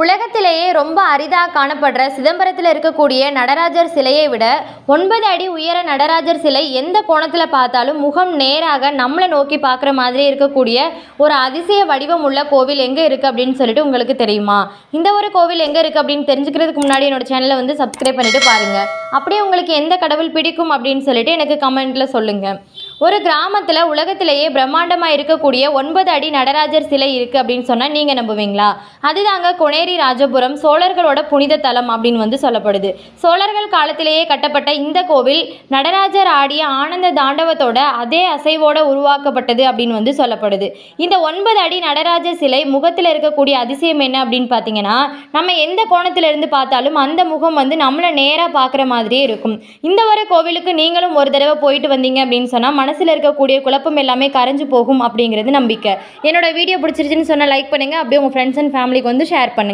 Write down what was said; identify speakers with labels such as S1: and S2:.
S1: உலகத்திலேயே ரொம்ப அரிதாக காணப்படுற சிதம்பரத்தில் இருக்கக்கூடிய நடராஜர் சிலையை விட 9 அடி உயர நடராஜர் சிலை எந்த கோணத்தில் பார்த்தாலும் முகம் நேராக நம்மளை நோக்கி பார்க்குற மாதிரி இருக்கக்கூடிய ஒரு அதிசய வடிவம் உள்ள கோவில் எங்கே இருக்குது அப்படின்னு சொல்லிட்டு உங்களுக்கு தெரியுமா? இந்த ஒரு கோவில் எங்கே இருக்குது அப்படின்னு தெரிஞ்சுக்கிறதுக்கு முன்னாடி என்னோட சேனலை வந்து சப்ஸ்கிரைப் பண்ணிட்டு பாருங்கள். அப்படியே உங்களுக்கு எந்த கடவுள் பிடிக்கும் அப்படின்னு சொல்லிட்டு எனக்கு கமெண்ட்டில் சொல்லுங்கள். ஒரு கிராமத்தில் உலகத்திலேயே பிரம்மாண்டமாக இருக்கக்கூடிய 9 அடி நடராஜர் சிலை இருக்குது அப்படின்னு சொன்னால் நீங்கள் நம்புவீங்களா? அதுதாங்க கொனேரி ராஜபுரம் சோழர்களோட புனித தலம் அப்படின்னு வந்து சொல்லப்படுது. சோழர்கள் காலத்திலேயே கட்டப்பட்ட இந்த கோவில் நடராஜர் ஆடிய ஆனந்த தாண்டவத்தோட அதே அசைவோட உருவாக்கப்பட்டது அப்படின்னு வந்து சொல்லப்படுது. இந்த 9 அடி நடராஜர் சிலை முகத்தில் இருக்கக்கூடிய அதிசயம் என்ன அப்படின்னு பார்த்தீங்கன்னா, நம்ம எந்த கோணத்திலிருந்து பார்த்தாலும் அந்த முகம் வந்து நம்மளை நேராக பார்க்குற மாதிரியே இருக்கும். இந்த ஒரு கோவிலுக்கு நீங்களும் ஒரு தடவை போயிட்டு வந்தீங்க அப்படின்னு சொன்னால் மனசில் இருக்கக்கூடிய குழப்பம் எல்லாமே கரைஞ்சு போகும் அப்படிங்கிறது நம்பிக்கை. என்னோட வீடியோ பிடிச்சிருச்சுன்னு சொன்னால் லைக் பண்ணுங்கள். அப்படியே உங்கள் ஃப்ரெண்ட்ஸ் அண்ட் ஃபேமிலிக்கு வந்து ஷேர் பண்ணுங்கள்.